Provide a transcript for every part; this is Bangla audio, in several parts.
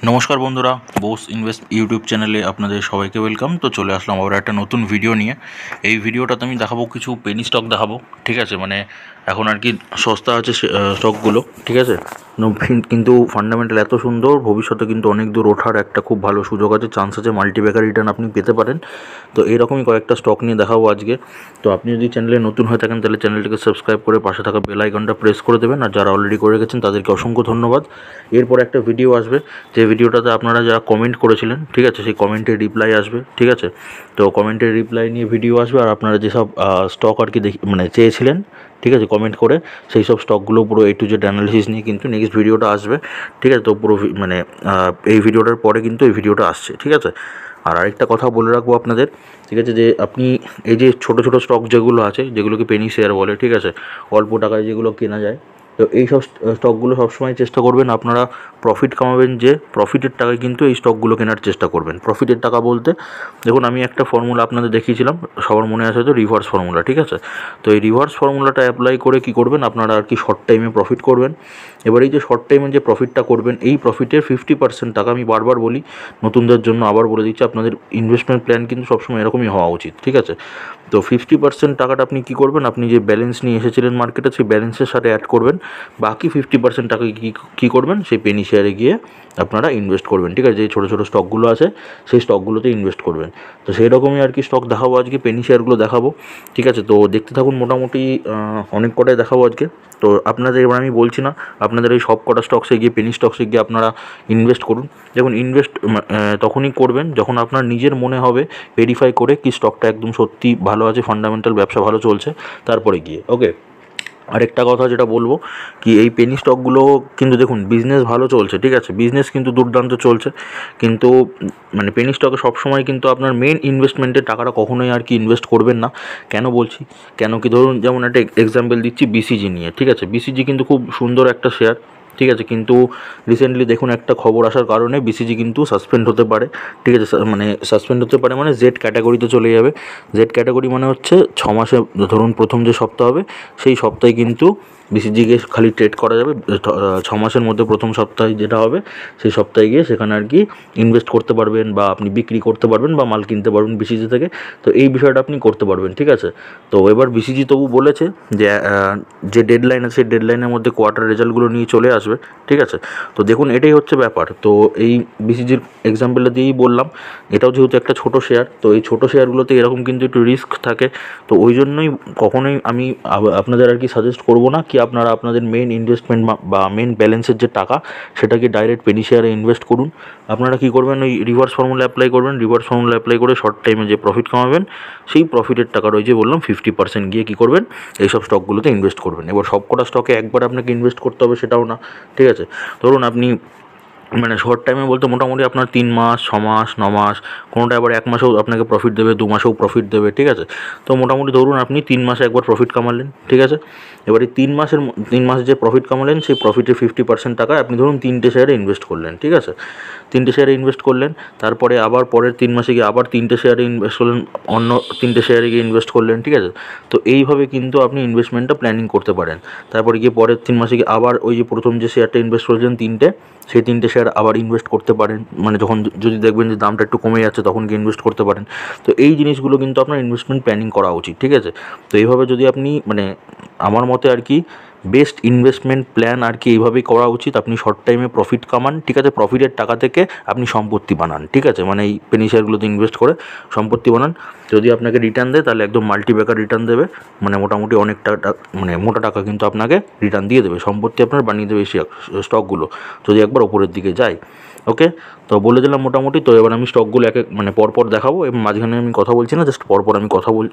নমস্কার বন্ধুরা, বোস ইনভেস্ট ইউটিউব চ্যানেলে আপনাদের সবাইকে ওয়েলকাম। তো চলে আসলাম আবার একটা নতুন ভিডিও নিয়ে। এই ভিডিওটাতে আমি দেখাবো কিছু পেনি স্টক দেখাবো, ঠিক আছে। মানে এখন আর কি সস্তা আছে স্টকগুলো, ঠিক আছে। কিন্তু ফান্ডামেন্টাল এত সুন্দর, ভবিষ্যতে কিন্তু অনেক দূর ওঠার একটা খুব ভালো সুযোগ আছে, চান্স আছে, মাল্টিব্যাগার রিটার্ন আপনি পেতে পারেন। তো এরকমই কয়েকটা স্টক নিয়ে দেখাবো আজকে। তো আপনি যদি চ্যানেলে নতুন হয়ে থাকেন তাহলে চ্যানেলটিকে সাবস্ক্রাইব করে পাশে থাকা বেল আইকনটা প্রেস করে দেবেন, আর যারা অলরেডি করে রেখেছেন তাদেরকে অসংখ্য ধন্যবাদ। এরপর একটা ভিডিও আসবে, যে ভিডিওটাতে আপনারা যারা কমেন্ট করেছিলেন, ঠিক আছে, সেই কমেন্টের রিপ্লাই আসবে, ঠিক আছে। তো কমেন্টের রিপ্লাই নিয়ে ভিডিও আসবে, আর আপনারা যেসব স্টক আর কি মানে চেয়েছিলেন, ঠিক আছে, কমেন্ট করে সেই সব স্টকগুলো পুরো A to Z অ্যানালিসিস নিয়ে কিন্তু নেক্সট ভিডিওটা আসবে, ঠিক আছে। তো পুরো মানে এই ভিডিওটার পরে কিন্তু এই ভিডিওটা আসছে, ঠিক আছে। আর আরেকটা কথা বলে রাখবো আপনাদের, ঠিক আছে, যে আপনি এই যে ছোটো ছোটো স্টক যেগুলো আছে, যেগুলোকে পেনি শেয়ার বলে, ঠিক আছে, অল্প টাকায় যেগুলো কেনা যায়, তো এই সব স্টকগুলো সবসময় চেষ্টা করবেন আপনারা প্রফিট কামাবেন, যে প্রফিটের টাকায় কিন্তু এই স্টকগুলো কেনার চেষ্টা করবেন। প্রফিটের টাকা বলতে দেখুন, আমি একটা ফর্মুলা আপনাদের দেখিয়েছিলাম, সবার মনে আছে তো, রিভার্স ফর্মুলা, ঠিক আছে। তো এই রিভার্স ফর্মুলাটা অ্যাপ্লাই করে কী করবেন আপনারা আর কি শর্ট টাইমে প্রফিট করবেন। এবার এই যে শর্ট টাইমে যে প্রফিটটা করবেন, এই প্রফিটের 50% টাকা, আমি বারবার বলি নতুনদের জন্য, আবার বলে দিচ্ছি, আপনাদের ইনভেস্টমেন্ট প্ল্যান কিন্তু সবসময় এরকমই হওয়া উচিত, ঠিক আছে। তো 50% টাকাটা আপনি কী করবেন, আপনি যে ব্যালেন্স নিয়ে এসেছিলেন মার্কেটে, সেই ব্যালেন্সের সাথে অ্যাড করবেন। বাকি 50% টাকা কী করবেন, সেই পেনি শেয়ারে গিয়ে আপনারা ইনভেস্ট করবেন, ঠিক আছে। যে ছোটো ছোটো স্টকগুলো আছে সেই স্টকগুলোতে ইনভেস্ট করবেন। তো সেই রকমই আর কি স্টক দেখাবো আজকে, পেনি শেয়ারগুলো দেখাবো, ঠিক আছে। তো দেখতে থাকুন, মোটামুটি অনেক কটাই দেখাবো আজকে। তো আপনাদের এবার আমি বলছি না, আপনাদের এই সব কটা স্টকসে গিয়ে, পেনি স্টকসে গিয়ে আপনারা ইনভেস্ট করুন। দেখুন, ইনভেস্ট তখনই করবেন যখন আপনার নিজের মনে হবে, ভেরিফাই করে কি স্টকটা একদম সত্যি ভালো আছে, ফান্ডামেন্টাল ব্যবসা ভালো চলছে, তারপরে গিয়ে, ওকে। আরেকটা কথা যেটা বলবো কি, এই পেনি স্টকগুলো কিন্তু দেখুন বিজনেস ভালো চলছে, ঠিক আছে, বিজনেস কিন্তু দুর্দান্ত চলছে, কিন্তু মানে পেনি স্টকে সবসময় কিন্তু আপনার মেন ইনভেস্টমেন্টের টাকাটা কখনোই আর কি ইনভেস্ট করবেন না। কেন বলছি, কেন কি, ধরুন যেমন একটা এক্সাম্পল দিচ্ছি বিসিজি নিয়ে, ঠিক আছে। বিসিজি কিন্তু খুব সুন্দর একটা শেয়ার, ঠিক আছে, কিন্তু রিসেন্টলি দেখুন একটা খবর আসার কারণে বিসিজি কিন্তু সাসপেন্ড হতে পারে, ঠিক আছে। মানে সাসপেন্ড হতে পারে মানে জেড ক্যাটাগরিতে চলে যাবে। জেড ক্যাটাগরি মানে হচ্ছে 6 মাসে, ধরুন প্রথম যে সপ্তাহ হবে সেই সপ্তাহে কিন্তু বিসিজিকে খালি ট্রেড করা যাবে। 6 মাসের মধ্যে প্রথম সপ্তাহে যেটা হবে সেই সপ্তাহে গিয়ে সেখানে আর কি ইনভেস্ট করতে পারবেন, বা আপনি বিক্রি করতে পারবেন, বা মাল কিনতে পারবেন বিসিজি থেকে। তো এই বিষয়টা আপনি করতে পারবেন, ঠিক আছে। তো এবার বিসিজি তবু বলেছে যে ডেডলাইন আছে, সেই ডেডলাইনের মধ্যে কোয়ার্টার রেজাল্টগুলো নিয়ে চলে আসবে, ঠিক আছে। তো দেখুন, এটাই হচ্ছে ব্যাপার। তো এই বিসিজির এক্সাম্পলটা দিয়েই বললাম, এটাও যেহেতু একটা ছোটো শেয়ার, তো এই ছোটো শেয়ারগুলোতে এরকম কিন্তু একটু রিস্ক থাকে। তো ওই জন্যই কখনোই আমি আপনাদের আর কি সাজেস্ট করবো না কি আপনারা আপনাদের মেন ইনভেস্টমেন্ট বা মেন ব্যালেন্সের যে টাকা সেটাকে ডাইরেক্ট পেনি শেয়ারে ইনভেস্ট করুন। আপনারা কী করবেন, ওই রিভার্স ফর্মুলা অ্যাপ্লাই করবেন। রিভার্স ফর্মুলা অ্যাপ্লাই করে শর্ট টাইমে যে প্রফিট কামাবেন, সেই প্রফিটের টাকার ওই যে বললাম 50% গিয়ে কী করবেন, এইসব স্টকগুলোতে ইনভেস্ট করবেন। এবার সব কটা স্টকে একবার আপনাকে ইনভেস্ট করতে হবে সেটাও না, ঠিক আছে। ধরুন আপনি মানে শর্ট টাইমে বলতে মোটামুটি আপনার 3 মাস, 6 মাস, 9 মাস, কোনোটা আবার 1 মাসেও আপনাকে প্রফিট দেবে, 2 মাসেও প্রফিট দেবে, ঠিক আছে। তো মোটামুটি ধরুন আপনি 3 মাসে একবার প্রফিট কামালেন, ঠিক আছে। এবার এই 3 মাসে যে প্রফিট কামালেন, সেই প্রফিটের 50% টাকায় আপনি ধরুন 3টে শেয়ারে ইনভেস্ট করলেন, ঠিক আছে। 3টে শেয়ারে ইনভেস্ট করলেন, তারপরে আবার পরের 3 মাসে গিয়ে আবার 3টে শেয়ারে ইনভেস্ট করলেন, অন্য 3টে শেয়ারে গিয়ে ইনভেস্ট করলেন, ঠিক আছে। তো এইভাবে কিন্তু আপনি ইনভেস্টমেন্টটা প্ল্যানিং করতে পারেন। তারপরে গিয়ে পরের 3 মাসে গিয়ে আবার ওই যে প্রথম যে শেয়ারটা ইনভেস্ট করেছিলেন 3টে, সেই 3টে শেয়ার আবার ইনভেস্ট করতে পারেন, মানে যখন যদি দেখবেন যে দামটা একটু কমে যাচ্ছে তখন গিয়ে ইনভেস্ট করতে পারেন। তো এই জিনিসগুলো কিন্তু আপনার ইনভেস্টমেন্ট প্ল্যানিং করা উচিত, ঠিক আছে। তো এইভাবে যদি আপনি মানে আমার মতে আর কি বেস্ট ইনভেস্টমেন্ট প্ল্যান আর কি এইভাবেই করা উচিত। আপনি শর্ট টাইমে প্রফিট কামান, ঠিক আছে, প্রফিটের টাকা থেকে আপনি সম্পত্তি বানান, ঠিক আছে, মানে এই পেনি শেয়ারগুলোতে ইনভেস্ট করে সম্পত্তি বানান। যদি আপনাকে রিটার্ন দেয় তাহলে একদম মাল্টিব্যাগার রিটার্ন দেবে, মানে মোটামুটি অনেক টাকা, মানে মোটা টাকা কিন্তু আপনাকে রিটার্ন দিয়ে দেবে, সম্পত্তি আপনার বানিয়ে দেবে স্টকগুলো, যদি একবার ওপরের দিকে যায়, ওকে। তো বলে দিলাম মোটামুটি। তো এবার আমি স্টকগুলো মানে পরপর দেখাবো, এবং মাঝখানে আমি কথা বলছি না, জাস্ট পরপর আমি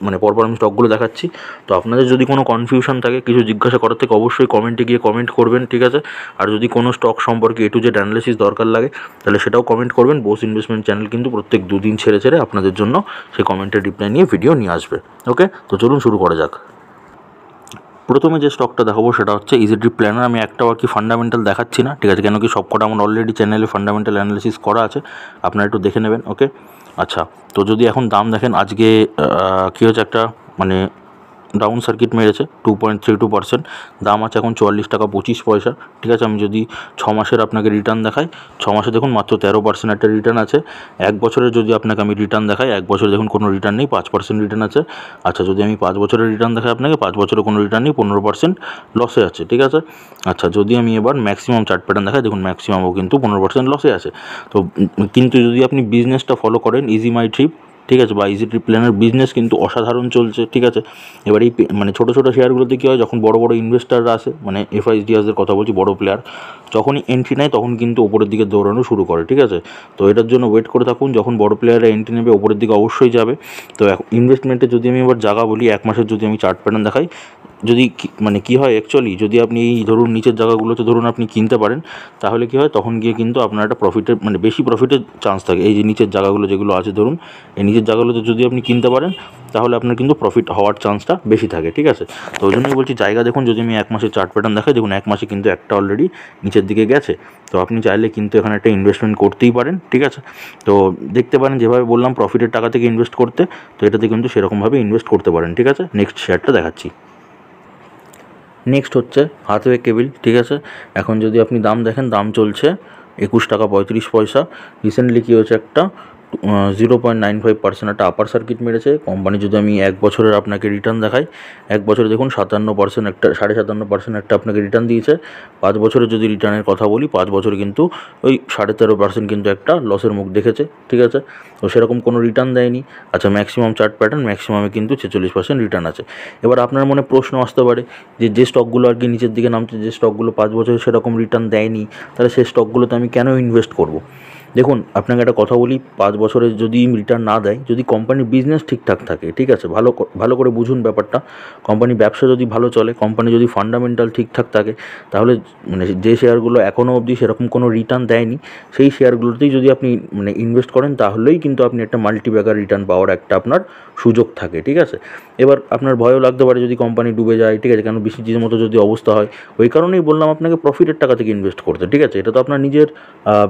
মানে পরপর আমি স্টকগুলো দেখাচ্ছি। তো আপনাদের যদি কোনো কনফিউশন থাকে, কিছু জিজ্ঞাসা করার থেকে অবশ্যই কমেন্টে গিয়ে কমেন্ট করবেন, ঠিক আছে। আর যদি কোনো স্টক সম্পর্কে A to Z অ্যানালিসিস দরকার লাগে তাহলে সেটাও কমেন্ট করবেন। বোস ইনভেস্টমেন্ট চ্যানেল কিন্তু প্রত্যেক 2 দিন ছেড়ে ছেড়ে আপনাদের জন্য সেই কমেন্টের রিপ্লাই নিয়ে ভিডিও নিয়ে আসবে, ওকে। তো চলুন শুরু করা যাক। প্রথমে যে স্টকটা দেখাবো সেটা হচ্ছে ইজিড্রিপ প্ল্যানার। আমি একটাও আর কি ফান্ডামেন্টাল দেখাচ্ছি না, ঠিক আছে, কেন কি সবকটা আমার অলরেডি চ্যানেলে ফান্ডামেন্টাল অ্যানালিসিস করা আছে, আপনারা একটু দেখে নেবেন, ওকে। আচ্ছা, তো যদি এখন দাম দেখেন, আজকে কী হচ্ছে, একটা মানে ডাউন সার্কিট মেরেছে 2.32%, দাম আছে এখন 44 টাকা 25 পয়সা। ঠিক আছে, আমি যদি 6 মাসের আপনাকে রিটার্ন দেখাই, 6 মাসে দেখুন মাত্র 13% একটা রিটার্ন আছে। 1 বছরের যদি আপনাকে আমি রিটার্ন দেখাই, 1 বছরে দেখুন কোনো রিটার্ন নেই, 5% রিটার্ন আছে। আচ্ছা, যদি আমি 5 বছরের রিটার্ন দেখাই আপনাকে, 5 বছরে কোনো রিটার্ন নেই, 15% লসে আছে। ঠিক আছে, আচ্ছা যদি আমি এবার ম্যাক্সিমাম চার্ট প্যাটার্ন দেখাই, দেখুন ম্যাক্সিমামও কিন্তু 15% লসে আছে। তো কিন্তু যদি আপনি বিজনেসটা ফলো করেন ইজি মাই ট্রিপ, ঠিক আছে, বা ইজি ট্রিপ প্ল্যানের বিজনেস কিন্তু অসাধারণ চলছে। ঠিক আছে, এবার এই মানে ছোটো ছোটো শেয়ারগুলোতে কী হয়, যখন বড় বড় ইনভেস্টাররা আসে, মানে এফআইডিএসদের কথা বলছি, বড় প্লেয়ার, যখনই এন্ট্রি নেয় তখন কিন্তু ওপরের দিকে দৌড়ানো শুরু করে। ঠিক আছে, তো এটার জন্য ওয়েট করে থাকুন, যখন বড় প্লেয়াররা এন্ট্রি নেবে ওপরের দিকে অবশ্যই যাবে। তো ইনভেস্টমেন্টে যদি আমি এবার জায়গা বলি, 1 মাসের যদি আমি চার্ট প্যাটার্ন দেখাই, যদি মানে কী হয় অ্যাকচুয়ালি, যদি আপনি এই ধরুন নিচের জায়গাগুলোতে ধরুন আপনি কিনতে পারেন, তাহলে কী হয়, তখন গিয়ে কিন্তু আপনার একটা প্রফিটের মানে বেশি প্রফিটের চান্স থাকে। এই যে নিচের জায়গাগুলো যেগুলো আছে ধরুন, এই নিচের জায়গাগুলোতে যদি আপনি কিনতে পারেন, তাহলে আপনার কিন্তু প্রফিট হওয়ার চান্সটা বেশি থাকে। ঠিক আছে, তো ওই জন্যই বলছি জায়গা দেখুন, যদি আমি 1 মাসের চার্ট প্যাটার্ন দেখাই, দেখুন 1 মাসে কিন্তু একটা অলরেডি নিচের দিকে গেছে। তো আপনি চাইলে কিন্তু এখানে একটা ইনভেস্টমেন্ট করতেই পারেন। ঠিক আছে, তো দেখতে পারেন যেভাবে বললাম প্রফিটের টাকা থেকে ইনভেস্ট করতে, তো এটাতে কিন্তু সেরকমভাবে ইনভেস্ট করতে পারেন। ঠিক আছে, নেক্সট শেয়ারটা দেখাচ্ছি। নেক্সট হচ্ছে হাথওয়ে কেবল। ঠিক আছে, এখন যদি আপনি দাম দেখেন, দাম চলছে 21 টাকা 35 পয়সা। রিসেন্টলি কী হয়েছে, একটা 0.95% একটা আপার সার্কিট মেরেছে কোম্পানি। যদি আমি 1 বছরের আপনাকে রিটার্ন দেখাই, 1 বছরে দেখুন 57% একটা 57.5% একটা আপনাকে রিটার্ন দিয়েছে। 5 বছরের যদি রিটার্নের কথা বলি, 5 বছরে কিন্তু ওই 13.5% কিন্তু একটা লসের মুখ দেখেছে। ঠিক আছে, তো সেরকম কোনো রিটার্ন দেয়নি। আচ্ছা, ম্যাক্সিমাম চার্ট প্যাটার্ন, ম্যাক্সিমামে কিন্তু 46% রিটার্ন আছে। এবার আপনার মনে প্রশ্ন আসতে পারে যে স্টকগুলো আর কি নিচের দিকে নামছে, যে স্টকগুলো 5 বছরে সেরকম রিটার্ন দেয়নি, তাহলে সেই স্টকগুলোতে আমি কেন ইনভেস্ট করব? দেখুন আপনাকে একটা কথা বলি, 5 বছরে যদি রিটার্ন না দেয়, যদি কোম্পানির বিজনেস ঠিকঠাক থাকে, ঠিক আছে, ভালো করে বুঝুন ব্যাপারটা, কোম্পানির ব্যবসা যদি ভালো চলে, কোম্পানি যদি ফান্ডামেন্টাল ঠিকঠাক থাকে, তাহলে মানে যে শেয়ারগুলো এখনও অবধি সেরকম কোনো রিটার্ন দেয়নি, সেই শেয়ারগুলোতেই যদি আপনি মানে ইনভেস্ট করেন, তাহলেই কিন্তু আপনি একটা মাল্টিব্যাগার রিটার্ন পাওয়ার একটা আপনার সুযোগ থাকে। ঠিক আছে, এবার আপনার ভয়ও লাগতে পারে যদি কোম্পানি ডুবে যায়। ঠিক আছে, কেন বিসিজির মতো যদি অবস্থা হয়, ওই কারণেই বললাম আপনাকে প্রফিটের টাকা থেকে ইনভেস্ট করতে। ঠিক আছে, এটা তো আপনার নিজের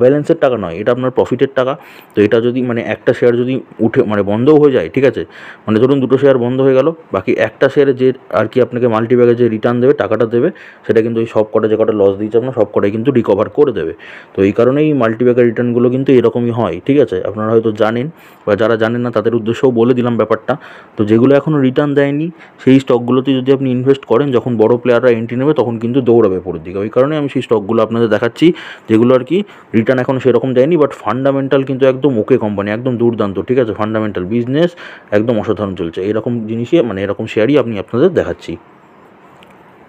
ব্যালেন্সের টাকা নয়, এটা আপনার প্রফিটের টাকা। তো এটা যদি মানে একটা শেয়ার যদি উঠে মানে বন্ধও হয়ে যায়, ঠিক আছে, মানে ধরুন 2টো শেয়ার বন্ধ হয়ে গেল, বাকি একটা শেয়ারে যে আর কি আপনাকে মাল্টিব্যাগে যে রিটার্ন দেবে, টাকাটা দেবে, সেটা কিন্তু ওই সব কটা যে কটা লস দিয়েছে আপনার সব কটাই কিন্তু রিকভার করে দেবে। তো এই কারণেই মাল্টিব্যাগের রিটার্নগুলো কিন্তু এরকমই হয়। ঠিক আছে, আপনারা হয়তো জানেন, বা যারা জানেন না তাদের উদ্দেশ্যেও বলে দিলাম ব্যাপারটা। তো যেগুলো এখনও রিটার্ন দেয়নি, সেই স্টকগুলোতে যদি আপনি ইনভেস্ট করেন, যখন বড় প্লেয়াররা এন্ট্রি নেবে তখন কিন্তু দৌড়াবে পরের দিকে। ওই কারণে আমি সেই স্টকগুলো আপনাদের দেখাচ্ছি, যেগুলো আর কি রিটার্ন এখন সেরকম দেয়নি, বাট ফান্ডামেন্টাল কিন্তু একদম ওকে কোম্পানি, একদম দুর্দান্ত। ঠিক আছে, ফান্ডামেন্টাল বিজনেস একদম অসাধারণ চলছে, এরকম জিনিসই মানে এরকম শেয়ারই আমি আপনাদের দেখাচ্ছি।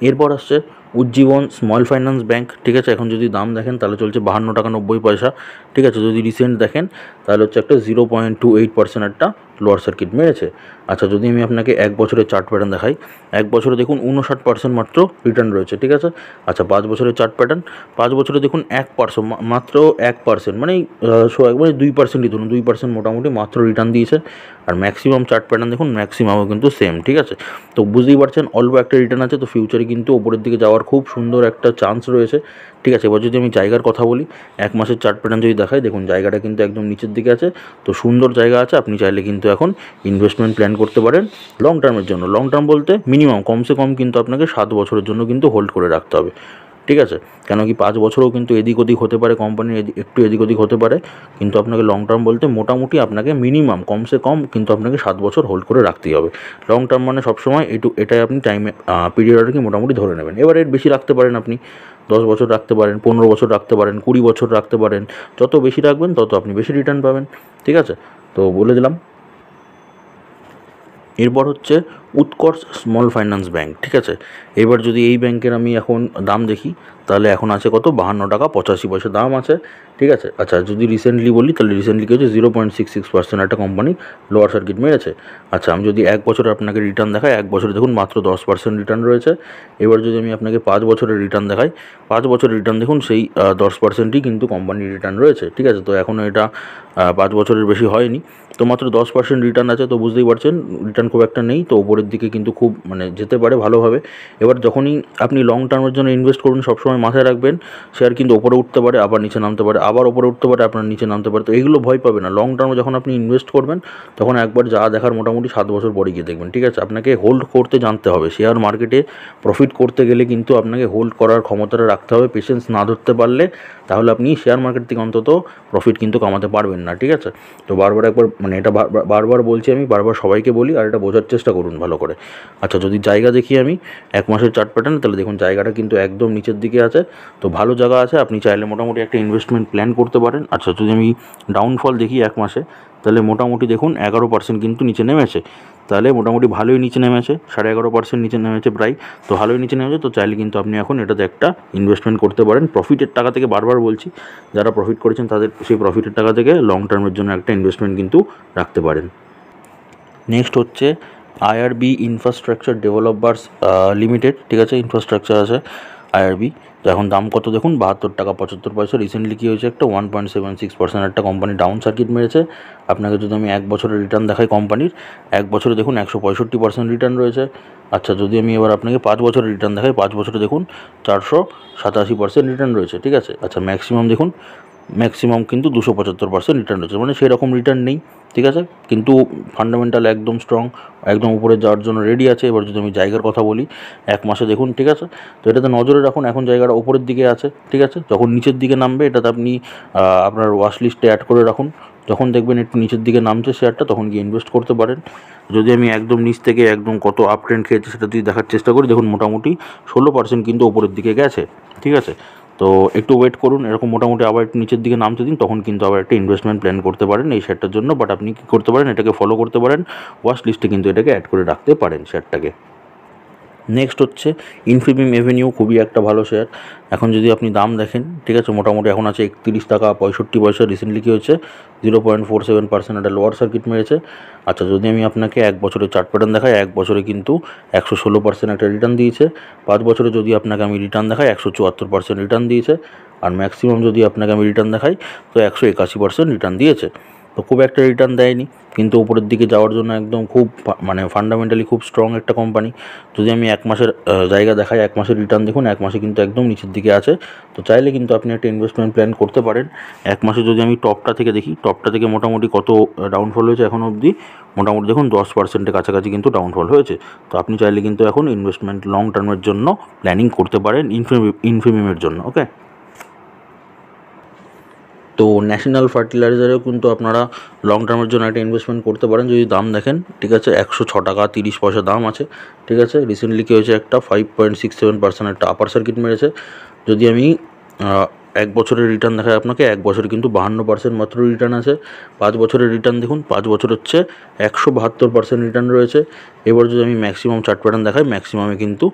এরপর আসছে উজ্জীবন স্মল ফাইন্যান্স ব্যাঙ্ক। ঠিক আছে, এখন যদি দাম দেখেন তাহলে চলছে 52 টাকা 90 পয়সা। ঠিক আছে, যদি রিসেন্ট দেখেন তাহলে হচ্ছে একটা 0.28% একটা লোয়ার সার্কিট মেরেছে। আচ্ছা, যদি আমি আপনাকে 1 বছরের চার্ট প্যাটার্ন দেখাই, 1 বছরে দেখুন 59% মাত্র রিটার্ন রয়েছে। ঠিক আছে, আচ্ছা 5 বছরের চার্ট প্যাটার্ন, 5 বছরে দেখুন 1% মাত্র 1%, মানে একবারে 2%ই ধরুন, 2% মোটামুটি মাত্র রিটার্ন দিয়েছে। আর ম্যাক্সিমাম চার্ট প্যাটার্ন দেখুন, ম্যাক্সিমামও কিন্তু সেম। ঠিক আছে, তো বুঝতেই পারছেন অল্প একটা রিটার্ন আছে, তো ফিউচারে কিন্তু ওপরের দিকে যাওয়ার খুব সুন্দর একটা চান্স রয়েছে। ঠিক আছে, এবার যদি আমি জায়গার কথা বলি, 1 মাসের চার্ট প্যাটার্ন যদি দেখাই, দেখুন জায়গাটা কিন্তু একদম নিচের দিকে আছে, তো সুন্দর জায়গা আছে। আপনি চাইলে কিন্তু এখন ইনভেস্টমেন্ট প্ল্যান করতে পারেন লং টার্মের জন্য। লং টার্ম বলতে মিনিমাম কমসে কম কিন্তু আপনাকে 7 বছরের জন্য কিন্তু হোল্ড করে রাখতে হবে। ঠিক আছে, কেন কি 5 বছরেও কিন্তু এদিক ওদিক হতে পারে, কোম্পানির একটু এদিক ওদিক হতে পারে, কিন্তু আপনাকে লং টার্ম বলতে মোটামুটি আপনাকে মিনিমাম কমসে কম কিন্তু আপনাকে 7 বছর হোল্ড করে রাখতেই হবে। লং টার্ম মানে সবসময় এটাই আপনি টাইমে পিরিয়ড আর কি মোটামুটি ধরে নেবেন। এবার এর বেশি রাখতে পারেন, আপনি 10 বছর রাখতে পারেন, 15 বছর রাখতে পারেন, 20 বছর রাখতে পারেন, যত বেশি রাখবেন তত আপনি বেশি রিটার্ন পাবেন। ঠিক আছে, তো বলে দিলাম। এরপর হচ্ছে উৎকর্ষ স্মল ফাইন্যান্স ব্যাঙ্ক। ঠিক আছে, এবার যদি এই ব্যাংকের আমি এখন দাম দেখি, তাহলে এখন আছে কত, 52 টাকা 85 পয়সা দাম আছে। ঠিক আছে, আচ্ছা যদি রিসেন্টলি বলি, তাহলে রিসেন্টলি কী হচ্ছে 0.66% একটা কোম্পানি লোয়ার সার্কিট মেরেছে। আচ্ছা, আমি যদি 1 বছরে আপনাকে রিটার্ন দেখাই, 1 বছরে দেখুন মাত্র 10% রিটার্ন রয়েছে। এবার যদি আমি আপনাকে 5 বছরের রিটার্ন দেখাই, 5 বছরের রিটার্ন দেখুন সেই 10%ই কিন্তু কোম্পানির রিটার্ন রয়েছে। ঠিক আছে, তো এখনও এটা 5 বছরের বেশি হয়নি, তো মাত্র 10% রিটার্ন আছে, তো বুঝতেই পারছেন রিটার্ন খুব একটা নেই, তো ওপরের উপরের দিকে কিন্তু খুব মানে যেতে পারে ভালোভাবে। এবার যখনই আপনি লং টার্মের জন্য ইনভেস্ট করুন সবসময় মাথায় রাখবেন শেয়ার কিন্তু ওপরে উঠতে পারে, আবার নিচে নামতে পারে, আবার ওপরে উঠতে পারে, আপনার নিচে নামতে পারে। তো এইগুলো ভয় পাবে না। লং টার্মে যখন আপনি ইনভেস্ট করবেন তখন একবার যা দেখার মোটামুটি 7 বছর পরে গিয়ে দেখবেন, ঠিক আছে? আপনাকে হোল্ড করতে জানতে হবে। শেয়ার মার্কেটে প্রফিট করতে গেলে কিন্তু আপনাকে হোল্ড করার ক্ষমতাটা রাখতে হবে। পেশেন্স না ধরতে পারলে তাহলে আপনি শেয়ার মার্কেট থেকে অন্তত প্রফিট কিন্তু কামাতে পারবেন না, ঠিক আছে? তো বারবার একবার মানে এটা বারবার বলছি, আমি বারবার সবাইকে বলি, আর এটা বোঝার চেষ্টা করুন ভালো করে। আচ্ছা, যদি জায়গা দেখি আমি 1 মাসের চার্ট প্যাটার্ন, তাহলে দেখুন জায়গাটা কিন্তু একদম নিচের দিকে আছে। তো ভালো জায়গা আছে, আপনি চাইলে মোটামুটি একটা ইনভেস্টমেন্ট প্ল্যান করতে পারেন। আচ্ছা, যদি আমি ডাউনফল দেখি 1 মাসে, তাহলে মোটামুটি দেখুন 11% কিন্তু নিচে নেমেছে। তাহলে মোটামুটি ভালোই নিচে নেমেছে, 11.5% নিচে নেমেছে প্রায়। তো ভালোই নিচে নেমেছে, তো চাইলে কিন্তু আপনি এখন এটাতে একটা ইনভেস্টমেন্ট করতে পারেন প্রফিটের টাকা থেকে। বারবার বলছি, যারা প্রফিট করেছেন তাদের সেই প্রফিটের টাকা থেকে লং টার্মের জন্য একটা ইনভেস্টমেন্ট কিন্তু রাখতে পারেন। নেক্সট হচ্ছে আইআরবি ইনফ্রাস্ট্রাকচার ডেভেলপার্স লিমিটেড, ঠিক আছে? ইনফ্রাস্ট্রাকচার আছে আইআরবি। তো এখন দাম কত দেখুন, 72 টাকা 75 পয়সা। রিসেন্টলি কী হয়েছে, একটা 1.76% একটা কোম্পানি ডাউন সার্কিট মেরেছে। আপনাকে যদি আমি 1 বছরের রিটার্ন দেখাই কোম্পানির, 1 বছরে দেখুন 165% রিটার্ন রয়েছে। আচ্ছা, যদি আমি এবার আপনাকে 5 বছরের রিটার্ন দেখাই, 5 বছরে দেখুন 487% রিটার্ন রয়েছে, ঠিক আছে? আচ্ছা, ম্যাক্সিমাম দেখুন, ম্যাক্সিমাম কিন্তু 275% রিটার্ন রয়েছে, মানে সেরকম রিটার্ন নেই, ঠিক আছে? কিন্তু ফান্ডামেন্টাল একদম স্ট্রং, একদম উপরে যাওয়ার জন্য রেডি আছে। এবার যদি আমি জায়গার কথা বলি, 1 মাসে দেখুন, ঠিক আছে? তো এটাতে নজরে রাখুন, এখন জায়গাটা উপরের দিকে আছে, ঠিক আছে? যখন নিচের দিকে নামবে এটাতে আপনি আপনার ওয়াচ লিস্টে অ্যাড করে রাখুন। যখন দেখবেন একটু নিচের দিকে নামছে শেয়ারটা, তখন গিয়ে ইনভেস্ট করতে পারেন। যদি আমি একদম নিচ থেকে একদম কত আপ ট্রেন্ড খেয়েছে সেটা যদি দেখার চেষ্টা করি, দেখুন মোটামুটি 16% কিন্তু ওপরের দিকে গেছে, ঠিক আছে? তো একটু ওয়েট করুন, এরকম মোটামুটি আবার একটু নিচের দিকে নামতে দিন, তখন কিন্তু আবার একটা ইনভেস্টমেন্ট প্ল্যান করতে পারেন এই শেয়ারটার জন্য। বাট আপনি কী করতে পারেন, এটাকে ফলো করতে পারেন, ওয়াচ লিস্টে কিন্তু এটাকে অ্যাড করে রাখতে পারেন শেয়ারটাকে। নেক্সট হচ্ছে ইনফিবিম এভিনিউ, খুবই একটা ভালো শেয়ার। এখন যদি আপনি দাম দেখেন, ঠিক আছে, মোটামুটি এখন আছে 31 টাকা 65 পয়সা। রিসেন্টলি কী হচ্ছে, 0.47% একটা লোয়ার সার্কিট মেরেছে। আচ্ছা, যদি আমি আপনাকে 1 বছরের চার্ট প্যাটার্ন দেখাই, 1 বছরে কিন্তু 116% একটা রিটার্ন দিয়েছে। 5 বছরে যদি আপনাকে আমি রিটার্ন দেখাই, 174% রিটার্ন দিয়েছে। আর ম্যাক্সিমাম যদি আপনাকে আমি রিটার্ন দেখাই, তো 181% রিটার্ন দিয়েছে। তো খুব একটা রিটার্ন দেয়নি, কিন্তু উপরের দিকে যাওয়ার জন্য একদম খুব মানে ফান্ডামেন্টালি খুব স্ট্রং একটা কোম্পানি। যদি আমি 1 মাসের জায়গা দেখাই, 1 মাসের রিটার্ন দেখুন, 1 মাসে কিন্তু একদম নিচের দিকে আছে। তো চাইলে কিন্তু আপনি একটা ইনভেস্টমেন্ট প্ল্যান করতে পারেন। 1 মাসে যদি আমি টপটা থেকে দেখি, টপটা থেকে মোটামুটি কত ডাউনফল হয়েছে এখনও অবধি, মোটামুটি দেখুন 10%-এর কাছাকাছি কিন্তু ডাউনফল হয়েছে। তো আপনি চাইলে কিন্তু এখন ইনভেস্টমেন্ট লং টার্মের জন্য প্ল্যানিং করতে পারেন ইনফিবিমের জন্য, ওকে? তো ন্যাশনাল ফার্টিলাইজারেও কিন্তু আপনারা লং টার্মের জন্য একটা ইনভেস্টমেন্ট করতে পারেন। যদি দাম দেখেন, ঠিক আছে, 106 টাকা 30 পয়সা দাম আছে, ঠিক আছে? রিসেন্টলি কী হয়েছে, একটা 5.67% একটা আপার সার্কিট মেরেছে। যদি আমি 1 বছরের রিটার্ন দেখায় আপনাকে, 1 বছরে কিন্তু 52% মাত্র রিটার্ন আছে। 5 বছরের রিটার্ন দেখুন, 5 বছর হচ্ছে 172% রিটার্ন রয়েছে। এবার যদি আমি ম্যাক্সিমাম চার্ট প্যাটার্ন দেখাই, ম্যাক্সিমামে কিন্তু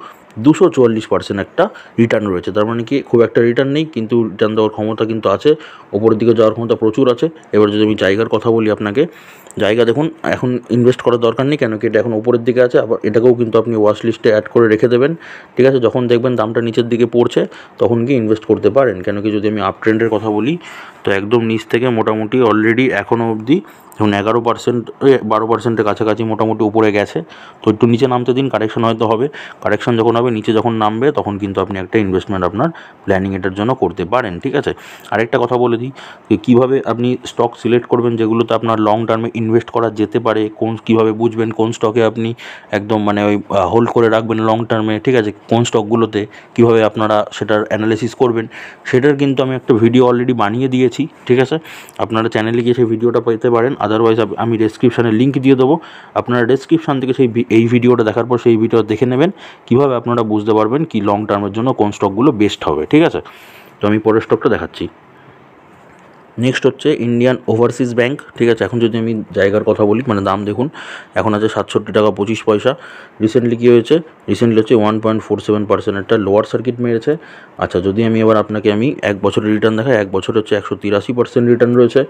244% একটা রিটার্ন রয়েছে। তার মানে কি, খুব একটা রিটার্ন নেই, কিন্তু রিটার্ন দেওয়ার ক্ষমতা কিন্তু আছে, ওপরের দিকে যাওয়ার ক্ষমতা প্রচুর আছে। এবার যদি আমি জায়গার কথা বলি আপনাকে, জায়গা দেখুন, এখন ইনভেস্ট করার দরকার নেই, কেন কি এটা এখন উপরের দিকে আছে। আবার এটাকেও কিন্তু আপনি ওয়াচ লিস্টে অ্যাড করে রেখে দেবেন, ঠিক আছে? যখন দেখবেন দামটা নিচের দিকে পড়ছে, তখন গিয়ে ইনভেস্ট করতে পারেন। কেন কি, যদি আমি আপ ট্রেন্ডের কথা বলি, তো একদম নিচ থেকে মোটামুটি অলরেডি এখনও অবধি এখন 11% 12%-এর কাছাকাছি মোটামুটি উপরে গেছে। তো একটু নিচে নামতে দিন, কারেকশন হয়তো হবে। কারেকশন যখন হবে, নিচে যখন নামবে, তখন কিন্তু আপনি একটা ইনভেস্টমেন্ট আপনার প্ল্যানিং এটার জন্য করতে পারেন, ঠিক আছে? আরেকটা কথা বলে দিই, কীভাবে আপনি স্টক সিলেক্ট করবেন যেগুলোতে আপনার লং টার্মে ইনভেস্ট করা যেতে পারে, কীভাবে বুঝবেন কোন স্টকে আপনি একদম মানে ওই হোল্ড করে রাখবেন লং টার্মে, ঠিক আছে? কোন স্টকগুলোতে কীভাবে আপনারা সেটার অ্যানালিসিস করবেন, সেটার কিন্তু আমি একটা ভিডিও অলরেডি বানিয়ে দিয়েছি, ঠিক আছে? আপনারা চ্যানেলে গিয়ে সেই ভিডিওটা পেতে পারেন। আদারওয়াইজ আমি ডেসক্রিপশানে লিঙ্ক দিয়ে দেবো, আপনারা ডেসক্রিপশান থেকে এই ভিডিওটা দেখার পর সেই ভিডিও দেখে নেবেন, কীভাবে আপনারা বুঝতে পারবেন কি লং টার্মের জন্য কোন স্টকগুলো বেস্ট হবে, ঠিক আছে? তো আমি পরের স্টকটা দেখাচ্ছি। নেক্সট হচ্ছে ইন্ডিয়ান ওভারসিজ ব্যাঙ্ক, ঠিক আছে? এখন যদি আমি জায়গার কথা বলি, মানে দাম দেখুন, এখন আছে 67 টাকা 25 পয়সা। রিসেন্টলি কী হয়েছে, রিসেন্টলি হচ্ছে 1.47% একটা লোয়ার সার্কিট মেরেছে। আচ্ছা, যদি আমি এবার আপনাকে 1 বছরের রিটার্ন দেখাই, 1 বছর হচ্ছে 183% রিটার্ন রয়েছে।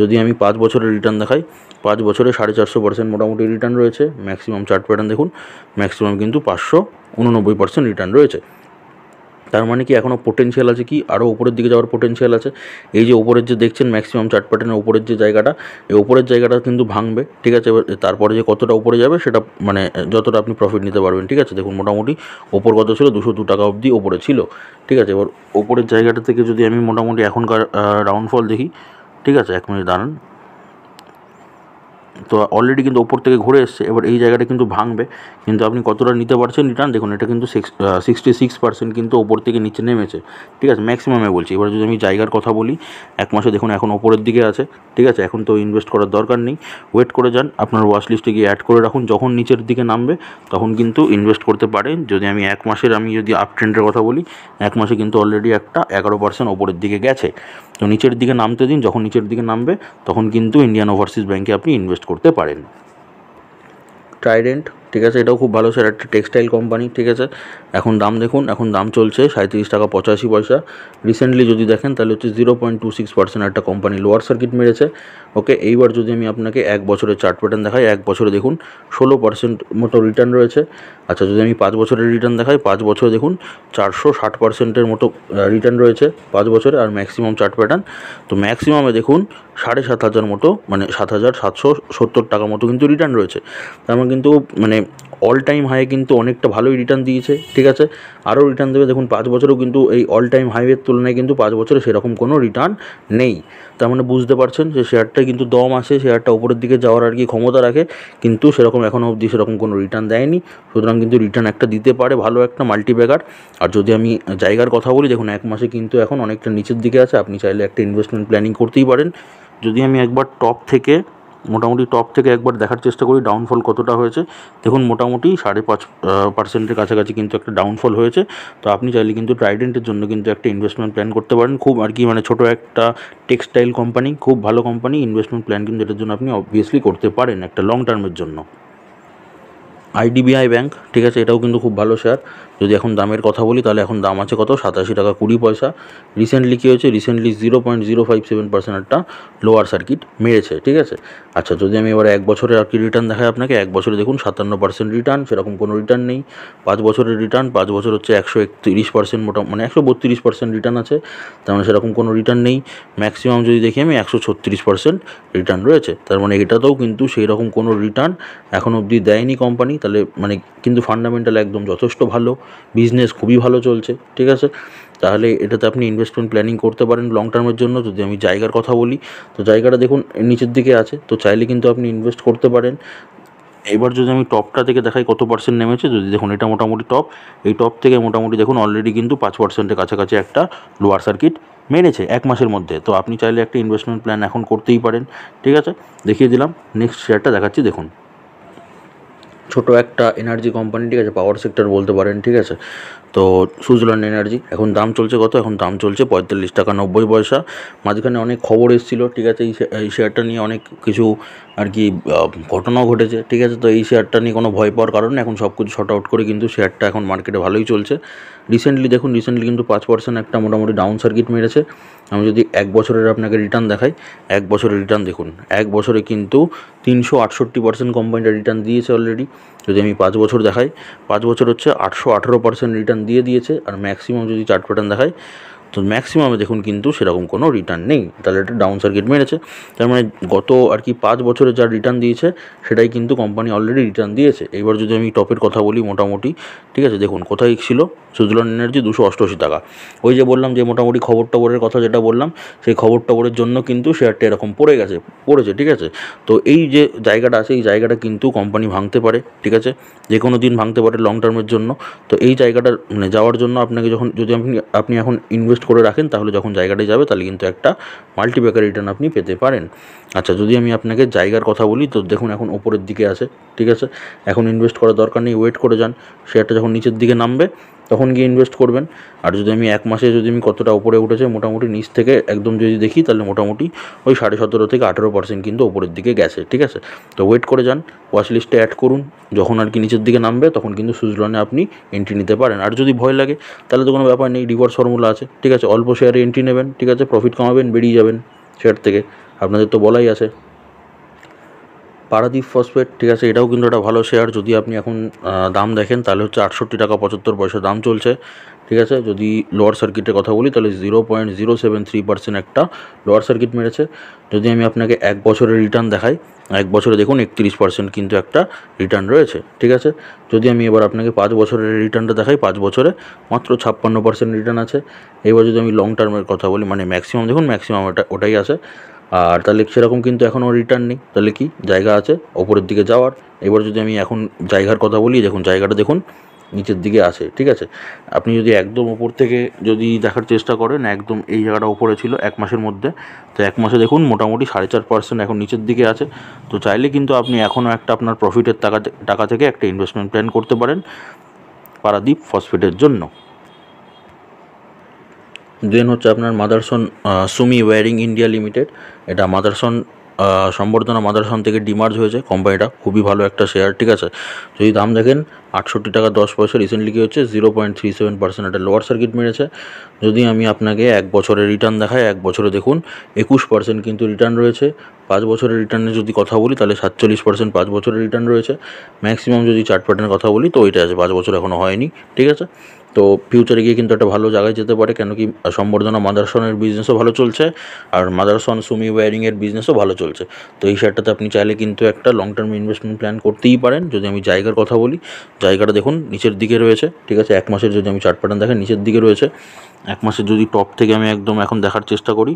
যদি আমি 5 বছরের রিটার্ন দেখাই, 5 বছরে 450% মোটামুটি রিটার্ন রয়েছে। ম্যাক্সিমাম চার্ট প্যাটার্ন দেখুন, ম্যাক্সিমাম কিন্তু 589% রিটার্ন রয়েছে। তার মানে কি এখনও পোটেনশিয়াল আছে, কি আরও উপরের দিকে যাওয়ার পোটেনশিয়াল আছে। এই যে উপরের যে দেখছেন ম্যাক্সিমাম চার্ট প্যাটার্নের উপরের যে জায়গাটা, এই উপরের জায়গাটা কিন্তু ভাঙবে, ঠিক আছে। এবার তারপরে যে কতটা উপরে যাবে সেটা মানে যতটা আপনি প্রফিট নিতে পারবেন, ঠিক আছে। দেখুন মোটামুটি ওপর কত ছিল, 202 টাকা অবধি ওপরে ছিল, ঠিক আছে। এবার ওপরের জায়গাটা থেকে যদি আমি মোটামুটি এখনকার ডাউনফল দেখি, ঠিক আছে, 1 মিনিট দাঁড়ান। তো অলরেডি কিন্তু ওপর থেকে ঘুরে এসছে, এবার এই জায়গাটা কিন্তু ভাঙবে, কিন্তু আপনি কতটা নিতে পারছেন রিটার্ন দেখুন, এটা কিন্তু 66% কিন্তু ওপর থেকে নিচে নেমেছে, ঠিক আছে, ম্যাক্সিমামে বলছি। এবার যদি আমি জায়গার কথা বলি, 1 মাসে দেখুন এখন ওপরের দিকে আছে, ঠিক আছে। এখন তো ইনভেস্ট করার দরকার নেই, ওয়েট করে যান, আপনার ওয়াচ লিস্টে গিয়ে অ্যাড করে রাখুন, যখন নিচের দিকে নামবে তখন কিন্তু ইনভেস্ট করতে পারেন। যদি আমি 1 মাসের আমি যদি আপ ট্রেন্ডের কথা বলি, 1 মাসে কিন্তু অলরেডি একটা 11% ওপরের দিকে গেছে। তো নিচের দিকে নামতে দিন, যখন নিচের দিকে নামবে তখন কিন্তু ইন্ডিয়ান ওভারসিজ ব্যাঙ্কে আপনি ইনভেস্ট করতে পারেন। ট্রাইডেন্ট, ঠিক আছে, এটাও খুব ভালো স্যার, একটা টেক্সটাইল কোম্পানি, ঠিক আছে। এখন দাম দেখুন, এখন দাম চলছে 37 টাকা 85 পয়সা। রিসেন্টলি যদি দেখেন তাহলে হচ্ছে 0.26% একটা কোম্পানি লোয়ার সার্কিট মেরেছে। ওকে, এইবার যদি আমি আপনাকে 1 বছরের চার্ট প্যাটার্ন দেখাই, 1 বছরে দেখুন 16% মতো রিটার্ন রয়েছে। আচ্ছা, যদি আমি 5 বছরের রিটার্ন দেখাই, 5 বছরে দেখুন 460%-এর মতো রিটার্ন রয়েছে 5 বছরে। আর ম্যাক্সিমাম চার্ট প্যাটার্ন, তো ম্যাক্সিমামে দেখুন 7,500 মতো, মানে 7,770 টাকা মতো কিন্তু রিটার্ন রয়েছে। তার মানে কিন্তু মানে অল টাইম হাই কিন্তু অনেকটা ভালোই রিটার্ন দিয়েছে, ঠিক আছে। আরও রিটার্ন দেবে দেখুন 5 বছরেও, কিন্তু এই অল টাইম হাইয়ের তুলনায় কিন্তু 5 বছরে সেরকম কোনো রিটার্ন নেই। তার মানে বুঝতে পারছেন যে শেয়ারটা কিন্তু দম আছে, শেয়ারটা উপরের দিকে যাওয়ার আর কি ক্ষমতা রাখে, কিন্তু সেরকম এখনও অবধি সেরকম কোনো রিটার্ন দেয়নি। সুতরাং কিন্তু রিটার্ন একটা দিতে পারে ভালো একটা মাল্টিব্যাগার। আর যদি আমি জায়গার কথা বলি, দেখুন 1 মাসে কিন্তু এখন অনেকটা নিচের দিকে আছে, আপনি চাইলে একটা ইনভেস্টমেন্ট প্ল্যানিং করতেই পারেন। যদি আমি একবার মোটামুটি টপ থেকে একবার দেখার চেষ্টা করি ডাউনফল কতটা হয়েছে, দেখুন মোটামুটি 5.5%-এর কাছাকাছি কিন্তু একটা ডাউনফল হয়েছে। তো আপনি চাইলে কিন্তু ট্রাইডেন্টের জন্য কিন্তু একটা ইনভেস্টমেন্ট প্ল্যান করতে পারেন, খুব আর কি মানে ছোটো একটা টেক্সটাইল কোম্পানি, খুব ভালো কোম্পানি, ইনভেস্টমেন্ট প্ল্যান কিন্তু এটার জন্য আপনি অবভিয়াসলি করতে পারেন একটা লং টার্মের জন্য। IDBI ব্যাঙ্ক, ঠিক আছে, এটাও কিন্তু খুব ভালো শেয়ার। যদি এখন দামের কথা বলি তাহলে এখন দাম আছে কত, 87 টাকা 20 পয়সা। রিসেন্টলি কী হয়েছে, রিসেন্টলি 0.057% একটা লোয়ার সার্কিট মেরেছে, ঠিক আছে। আচ্ছা, যদি আমি এবার 1 বছরের আর কি রিটার্ন দেখাই আপনাকে, 1 বছরে দেখুন 57% রিটার্ন, সেরকম কোনো রিটার্ন নেই। 5 বছরের রিটার্ন, 5 বছর হচ্ছে 131%, মানে 132% রিটার্ন আছে, তার মানে সেরকম কোনো রিটার্ন নেই। ম্যাক্সিমাম যদি দেখি আমি 136% রিটার্ন রয়েছে, তার মানে এটাতেও কিন্তু সেই রকম কোনো রিটার্ন এখন অবধি দেয়নি কোম্পানি। তাহলে মানে কিন্তু ফান্ডামেন্টাল একদম যথেষ্ট ভালো, বিজনেস খুবই ভালো চলছে, ঠিক আছে। তাহলে এটাতে আপনি ইনভেস্টমেন্ট প্ল্যানিং করতে পারেন লং টার্মের জন্য। যদি আমি জায়গার কথা বলি, তো জায়গাটা দেখুন নিচের দিকে আছে, তো চাইলে কিন্তু আপনি ইনভেস্ট করতে পারেন। এবার যদি আমি টপটা থেকে দেখাই কত পার্সেন্ট নেমেছে, যদি দেখুন এটা মোটামুটি টপ, এই টপ থেকে মোটামুটি দেখুন অলরেডি কিন্তু 5%-এর কাছাকাছি একটা লোয়ার সার্কিট মেরেছে 1 মাসের মধ্যে। তো আপনি চাইলে একটা ইনভেস্টমেন্ট প্ল্যান এখন করতেই পারেন, ঠিক আছে। দেখিয়ে দিলাম, নেক্সট শেয়ারটা দেখাচ্ছি দেখুন। ছোটো একটা এনার্জি কোম্পানি, ঠিক আছে, পাওয়ার সেক্টর বলতে পারেন, ঠিক আছে। তো সুজলন এনার্জি, এখন দাম চলছে কত, এখন দাম চলছে 45 টাকা 90 পয়সা। মাঝখানে অনেক খবর এসেছিলো, ঠিক আছে, এই শেয়ারটা নিয়ে অনেক কিছু আর কি ঘটনাও ঘটেছে, ঠিক আছে। তো এই শেয়ারটা নিয়ে কোনো ভয় পাওয়ার কারণে এখন সব কিছু শর্ট আউট করে কিন্তু শেয়ারটা এখন মার্কেটে ভালোই চলছে। রিসেন্টলি কিন্তু 5% একটা মোটামুটি ডাউন সার্কিট মেরেছে। আমি যদি 1 বছরের আপনাকে রিটার্ন দেখাই, 1 বছরের রিটার্ন দেখুন, 1 বছরে কিন্তু 368% কোম্পানিটা রিটার্ন দিয়েছে অলরেডি। যদি আমি 5 বছর দেখাই, 5 বছর হচ্ছে 818% রিটার্ন দিয়েছে। আর ম্যাক্সিমাম যদি চার্ট প্যাটার্ন দেখাই, তো ম্যাক্সিমামে দেখুন কিন্তু সেরকম কোনো রিটার্ন নেই, তাহলে এটা ডাউন সার্কিট মেরেছে। তার মানে গত আর কি 5 বছরে যা রিটার্ন দিয়েছে সেটাই কিন্তু কোম্পানি অলরেডি রিটার্ন দিয়েছে। এইবার যদি আমি টপের কথা বলি মোটামুটি, ঠিক আছে, দেখুন কোথায় ছিল সুজলন এনার্জি 288 টাকা। ওই যে বললাম যে মোটামুটি খবর টবরের কথা যেটা বললাম, সেই খবর টবরের জন্য কিন্তু শেয়ারটা এরকম পড়েছে, ঠিক আছে। তো এই যে জায়গাটা আছে, এই জায়গাটা কিন্তু কোম্পানি ভাঙতে পারে, ঠিক আছে, যে কোনো দিন ভাঙতে পারে লং টার্মের জন্য। তো এই জায়গাটা মানে যাওয়ার জন্য আপনাকে যদি আপনি এখন ইনভেস্ট করে রাখেন, তাহলে যখন জায়গাটায় যাবে তাহলে কিন্তু একটা মাল্টিব্যাগার রিটার্ন আপনি পেতে পারেন। আচ্ছা, যদি আমি আপনাকে জায়গার কথা বলি, তো দেখুন এখন ওপরের দিকে আছে, ঠিক আছে, এখন ইনভেস্ট করার দরকার নেই, ওয়েট করে যান, শেয়ারটা যখন নিচের দিকে নামবে তখন গিয়ে ইনভেস্ট করবেন। আর যদি আমি 1 মাসে যদি আমি কতটা উপরে উঠেছে, মোটামুটি নিচ থেকে একদম যদি দেখি, তাহলে মোটামুটি ওই 17.5 থেকে 18% কিন্তু ওপরের দিকে গেছে, ঠিক আছে। তো ওয়েট করে যান, ওয়াচ লিস্টে অ্যাড করুন, যখন আর কি নিচের দিকে নামবে তখন কিন্তু সুজলনে আপনি এন্ট্রি নিতে পারেন। আর যদি ভয় লাগে তাহলে তো কোনো ব্যাপার নেই, রিভার্স ফর্মুলা আছে, ঠিক আছে, অল্প শেয়ারে এন্ট্রি নেবেন, ঠিক আছে, প্রফিট কমাবেন, বেরিয়ে যাবেন শেয়ার থেকে, আপনাদের তো বলাই আছে। পারাদীপ ফসফেট, ঠিক আছে, এটাও কিন্তু একটা ভালো শেয়ার। যদি আপনি এখন দাম দেখেন তাহলে হচ্ছে 68 টাকা 75 পয়সা দাম চলছে, ঠিক আছে। যদি লোয়ার সার্কিটের কথা বলি তাহলে 0.073% একটা লোয়ার সার্কিট মেরেছে। যদি আমি আপনাকে 1 বছরের রিটার্ন দেখাই, 1 বছরে দেখুন 31% কিন্তু একটা রিটার্ন রয়েছে, ঠিক আছে। যদি আমি এবার আপনাকে 5 বছরের রিটার্নটা দেখাই, 5 বছরে মাত্র 56% রিটার্ন আছে। এবার যদি আমি লং টার্মের কথা বলি, মানে ম্যাক্সিমাম দেখুন, ম্যাক্সিমাম ওটাই আছে। আর তাহলে সেরকম কিন্তু এখনও রিটার্ন নেই, তাহলে কি জায়গা আছে ওপরের দিকে যাওয়ার। এবার যদি আমি এখন জায়গার কথা বলি, দেখুন জায়গাটা দেখুন নিচের দিকে আছে, ঠিক আছে। আপনি যদি একদম ওপর থেকে যদি দেখার চেষ্টা করেন, একদম এই জায়গাটা ওপরে ছিল 1 মাসের মধ্যে, তো 1 মাসে দেখুন মোটামুটি 4.5% এখন নিচের দিকে আছে। তো চাইলে কিন্তু আপনি এখনও একটা আপনার প্রফিটের টাকা থেকে একটা ইনভেস্টমেন্ট প্ল্যান করতে পারেন পারাদীপ ফসফেটের জন্য। দেন হচ্ছে আপনার Motherson Sumi wiring India limited. এটা মাদারসন সম্বর্ধনা মাদারসন থেকে ডিমার্জ হয়েছে কোম্পানিটা, খুবই ভালো একটা শেয়ার, ঠিক আছে। যদি দাম দেখেন 68 টাকা 10 পয়সা, রিসেন্টলি কী হচ্ছে 0.37% একটা লোয়ার সার্কিট মেরেছে। যদি আমি আপনাকে 1 বছরের রিটার্ন দেখাই, 1 বছরে দেখুন 21% কিন্তু রিটার্ন রয়েছে। 5 বছরের রিটার্নের যদি কথা বলি তাহলে 47% 5 বছরের রিটার্ন রয়েছে। ম্যাক্সিমাম যদি চার্ট প্যাটার্নের কথা বলি তো ওইটা আছে, 5 বছর এখনও হয়নি, ঠিক আছে। তো ফিউচারে গিয়ে কিন্তু একটা ভালো জায়গায় যেতে পারে, কেন কি সম্বর্ধনা মাদারসনের বিজনেসও ভালো চলছে, আর মাদারসন সুমি ওয়্যারিংয়ের বিজনেসও ভালো চলছে। তো এই শেয়ারটাতে আপনি চাইলে কিন্তু একটা লং টার্ম ইনভেস্টমেন্ট প্ল্যান করতেই পারেন। যদি আমি জায়গার কথা বলি, জায়গাটা দেখুন নিচের দিকে রয়েছে, ঠিক আছে। 1 মাসের যদি আমি চার্ট প্যাটার্ন দেখেন, নিচের দিকে রয়েছে। 1 মাসের যদি টপ থেকে আমি একদম এখন দেখার চেষ্টা করি,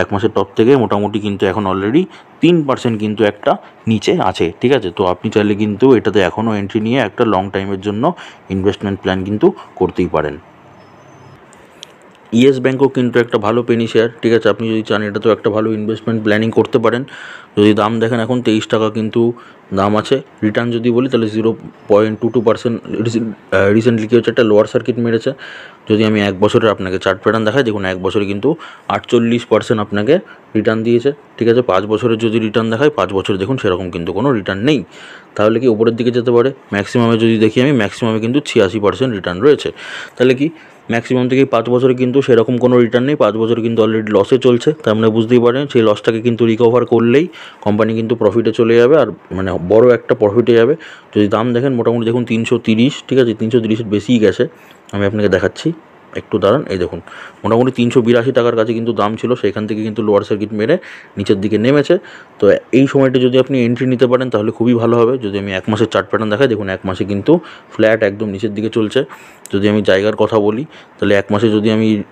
1 মাসের টপ থেকে মোটামুটি কিন্তু এখন অলরেডি 3% কিন্তু একটা নিচে আছে, ঠিক আছে। তো আপনি চাইলে কিন্তু এটাতে এখনও এন্ট্রি নিয়ে একটা লং টাইমের জন্য ইনভেস্টমেন্ট প্ল্যান কিন্তু করতেই পারেন। ইয়েস ব্যাঙ্কও কিন্তু একটা ভালো পেনি শেয়ার, ঠিক আছে। আপনি যদি চান এটা তো একটা ভালো ইনভেস্টমেন্ট প্ল্যানিং করতে পারেন। যদি দাম দেখেন এখন 23 টাকা কিন্তু দাম আছে। রিটার্ন যদি বলি তাহলে 0.22%। রিসেন্টলি কী হচ্ছে একটা লোয়ার সার্কিট মেরেছে। যদি আমি 1 বছরের আপনাকে চার্ট প্যাটার্ন দেখাই, দেখুন 1 বছরে কিন্তু 48% আপনাকে রিটার্ন দিয়েছে, ঠিক আছে। 5 বছরের যদি রিটার্ন দেখাই, 5 বছরে দেখুন সেরকম কিন্তু কোনো রিটার্ন নেই। তাহলে কি ওপরের দিকে যেতে পারে? ম্যাক্সিমামে যদি দেখি আমি, ম্যাক্সিমামে কিন্তু 86% রিটার্ন রয়েছে। তাহলে কি ম্যাক্সিমাম থেকে 5 বছরে কিন্তু সেরকম কোনো রিটার্ন নেই, 5 বছরে কিন্তু অলরেডি লসে চলছে। তার মানে বুঝতেই পারেন সেই লসটাকে কিন্তু রিকভার করলেই কোম্পানি কিন্তু প্রফিটে চলে যাবে, আর মানে বড় একটা প্রফিটে যাবে। যদি দাম দেখেন মোটামুটি দেখুন 330, ঠিক আছে, 330-এর বেশিই গেছে। আমি আপনাকে দেখাচ্ছি, একটু দাঁড়ান। এই দেখুন মোটামুটি 382 টাকার কাছে কিন্তু দাম ছিল, সেখান থেকে কিন্তু লোয়ার সার্কিট মেরে নিচের দিকে নেমেছে। তো এই সময়টা যদি আপনি এন্ট্রি নিতে পারেন তাহলে খুবই ভালো হবে। যদি আমি 1 মাসের চার্ট প্যাটার্ন দেখাই, দেখুন 1 মাসে কিন্তু ফ্ল্যাট একদম নিচের দিকে চলছে। যদি আমি জায়গার কথা বলি তাহলে 1 মাসে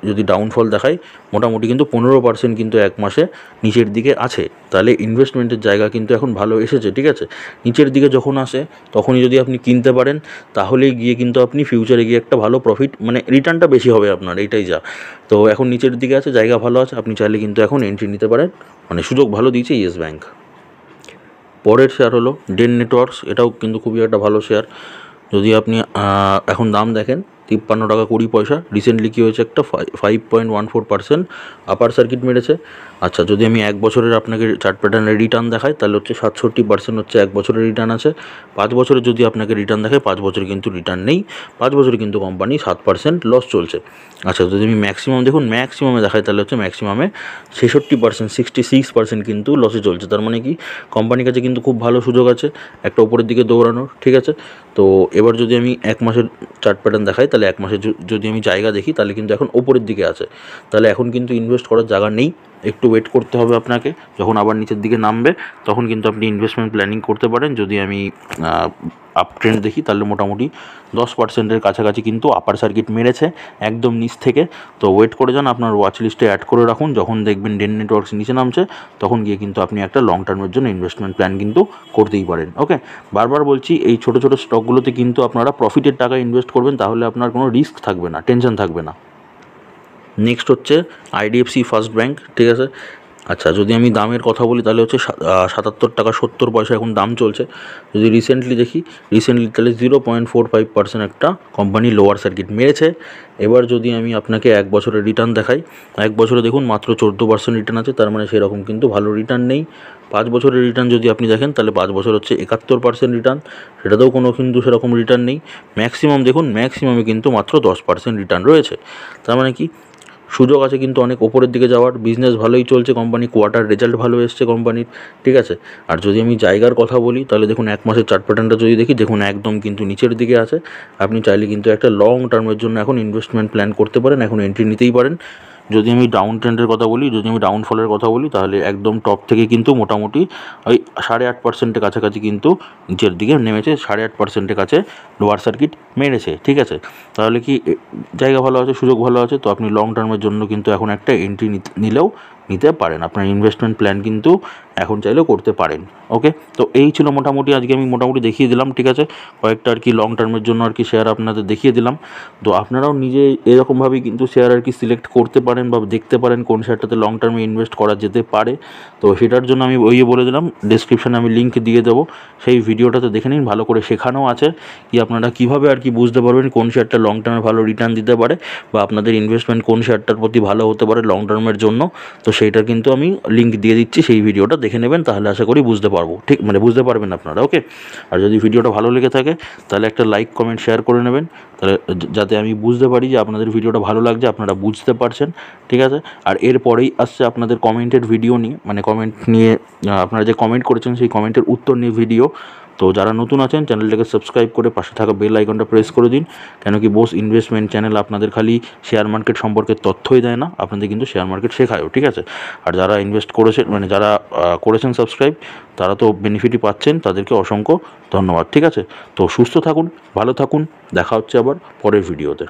যদি ডাউনফল দেখাই, মোটামুটি কিন্তু 15% কিন্তু 1 মাসে নিচের দিকে আছে। তাহলে ইনভেস্টমেন্টের জায়গা কিন্তু এখন ভালো এসেছে, ঠিক আছে। নিচের দিকে যখন আসে তখনই যদি আপনি কিনতে পারেন তাহলে গিয়ে কিন্তু আপনি ফিউচারে গিয়ে একটা ভালো প্রফিট, মানে রিটার্নটা বেশি হবে আপনার, এইটাই যা। তো এখন নিচের দিকে আছে, জায়গা ভালো আছে, আপনি চাইলে কিন্তু এখন এন্ট্রি নিতে পারেন, মানে সুযোগ ভালো দিয়েছে ইয়েস ব্যাঙ্ক। পরের শেয়ার হলো ডেন নেটওয়ার্কস। এটাও কিন্তু খুবই একটা ভালো শেয়ার। যদি আপনি এখন দাম দেখেন 53 টাকা 20 পয়সা। রিসেন্টলি কী হয়েছে একটা 5.14% আপার সার্কিট মেরেছে। আচ্ছা, যদি আমি 1 বছরের আপনাকে চার্ট প্যাটার্নের রিটার্ন দেখাই তাহলে হচ্ছে 67% হচ্ছে 1 বছরের রিটার্ন আছে। 5 বছরের যদি আপনাকে রিটার্ন দেখায়, 5 বছরে কিন্তু রিটার্ন নেই, 5 বছরে কিন্তু কোম্পানি 7% লস চলছে। আচ্ছা, যদি আমি ম্যাক্সিমাম দেখুন, ম্যাক্সিমামে দেখাই তাহলে হচ্ছে ম্যাক্সিমামে 66%, 66% কিন্তু লসে চলছে। তার মানে কি কোম্পানির কাছে কিন্তু খুব ভালো সুযোগ আছে একটা উপরের দিকে দৌড়ানোর, ঠিক আছে। তো এবার যদি আমি 1 মাসের চার্ট প্যাটার্ন দেখাই তাহলে 1 মাসে যদি আমি জায়গা দেখি তাহলে কিন্তু এখন ওপরের দিকে আছে। তাহলে এখন কিন্তু ইনভেস্ট করার জায়গা নেই, একটু ওয়েট করতে হবে আপনাকে। যখন আবার নিচের দিকে নামবে তখন কিন্তু আপনি ইনভেস্টমেন্ট প্ল্যানিং করতে পারেন। যদি আমি আপ ট্রেন্ড দেখি তাহলে মোটামুটি 10%-এর কাছাকাছি কিন্তু আপার সার্কিট মেরেছে একদম নিচ থেকে। তো ওয়েট করে যান, আপনার ওয়াচ লিস্টে অ্যাড করে রাখুন। যখন দেখবেন ডেন নেটওয়ার্কস নিচে নামছে তখন গিয়ে কিন্তু আপনি একটা লং টার্মের জন্য ইনভেস্টমেন্ট প্ল্যান কিন্তু করতেই পারেন। ওকে, বারবার বলছি এই ছোটো ছোটো স্টকগুলোতে কিন্তু আপনারা প্রফিটের টাকা ইনভেস্ট করবেন, তাহলে আপনার কোনো রিস্ক থাকবে না, টেনশন থাকবে না। নেক্সট হচ্ছে আইডিএফসি ফার্স্ট ব্যাঙ্ক, ঠিক আছে। আচ্ছা, যদি আমি দামের কথা বলি তাহলে হচ্ছে 77 টাকা 70 পয়সা এখন দাম চলছে। যদি রিসেন্টলি দেখি, তাহলে 0.45% একটা কোম্পানি লোয়ার সার্কিট মেরেছে। এবার যদি আমি আপনাকে 1 বছরের রিটার্ন দেখাই, 1 বছরে দেখুন মাত্র 14% রিটার্ন আছে। তার মানে সেরকম কিন্তু ভালো রিটার্ন নেই। 5 বছরের রিটার্ন যদি আপনি দেখেন তাহলে 5 বছর হচ্ছে 71% রিটার্ন, সেটাতেও কোনো কিন্তু সেরকম রিটার্ন নেই। ম্যাক্সিমাম দেখুন, ম্যাক্সিমামে কিন্তু মাত্র 10% রিটার্ন রয়েছে। তার মানে কি সুযোগ আছে কিন্তু অনেক ওপরের দিকে যাওয়ার। বিজনেস ভালোই চলছে, কোম্পানি কোয়ার্টার রেজাল্ট ভালো এসছে কোম্পানির, ঠিক আছে। আর যদি আমি জায়গার কথা বলি তাহলে দেখুন 1 মাসের চার্ট প্যাটার্নটা যদি দেখি, দেখুন একদম কিন্তু নিচের দিকে আছে। আপনি চাইলে কিন্তু একটা লং টার্মের জন্য এখন ইনভেস্টমেন্ট প্ল্যান করতে পারেন, এখন এন্ট্রি নিতেই পারেন। যদি আমি ডাউন ট্রেন্ডের কথা বলি, যদি আমি ডাউনফলের কথা বলি, তাহলে একদম টপ থেকে কিন্তু মোটামুটি ওই 8.5%-এর কাছাকাছি কিন্তু নিচের দিকে নেমেছে, 8.5%-এর কাছে লোয়ার সার্কিট মেরেছে, ঠিক আছে। তাহলে কি জায়গা ভালো আছে, সুযোগ ভালো আছে, তো আপনি লং টার্মের জন্য কিন্তু এখন একটা এন্ট্রি নিলেও নিতে পারেন। আপনার ইনভেস্টমেন্ট প্ল্যান কিন্তু এখন চাইলেও করতে পারেন। ওকে, তো এই ছিল মোটামুটি আজকে আমি মোটামুটি দেখিয়ে দিলাম, ঠিক আছে, কয়েকটা আর কি লং টার্মের জন্য আর কি শেয়ার আপনাদের দেখিয়ে দিলাম। তো আপনারাও নিজে এরকমভাবেই কিন্তু শেয়ার আর কি সিলেক্ট করতে পারেন বা দেখতে পারেন কোন শেয়ারটাতে লং টার্মে ইনভেস্ট করা যেতে পারে। তো সেটার জন্য আমি বলে দিলাম, ডেসক্রিপশানে আমি লিঙ্ক দিয়ে দেবো, সেই ভিডিওটাতে দেখে নিন। ভালো করে শেখানো আছে কি আপনারা কীভাবে আর কি বুঝতে পারবেন কোন শেয়ারটা লং টার্মে ভালো রিটার্ন দিতে পারে বা আপনাদের ইনভেস্টমেন্ট কোন শেয়ারটার প্রতি ভালো হতে পারে লং টার্মের জন্য। তো সেইটা কিন্তু আমি লিঙ্ক দিয়ে দিচ্ছি, সেই ভিডিওটা দেখে নেবেন, তাহলে আশা করি বুঝতে পারবো, ঠিক মানে বুঝতে পারবেন আপনারা। ওকে, আর যদি ভিডিওটা ভালো লেগে থাকে তাহলে একটা লাইক কমেন্ট শেয়ার করে নেবেন, তাহলে যাতে আমি বুঝতে পারি যে আপনাদের ভিডিওটা ভালো লাগছে, আপনারা বুঝতে পারছেন, ঠিক আছে। আর এরপরেই আসছে আপনাদের কমেন্টের ভিডিও নিয়ে, মানে কমেন্ট নিয়ে আপনারা যে কমেন্ট করেছেন সেই কমেন্টের উত্তর নিয়ে ভিডিও। তো যারা নতুন আছেন চ্যানেলটাকে সাবস্ক্রাইব করে পাশে থাকা বেল আইকনটা প্রেস করে দিন, কেন কি বোস ইনভেস্টমেন্ট চ্যানেল আপনাদের খালি শেয়ার মার্কেট সম্পর্কে তথ্যই দেয় না, আপনাদের কিন্তু শেয়ার মার্কেট শেখায়ও, ঠিক আছে। আর যারা ইনভেস্ট করেছেন, মানে যারা করেছেন সাবস্ক্রাইব, তারা তো বেনিফিটই পাচ্ছেন, তাদেরকে অসংখ্য ধন্যবাদ, ঠিক আছে। তো সুস্থ থাকুন, ভালো থাকুন, দেখা হচ্ছে আবার পরের ভিডিওতে।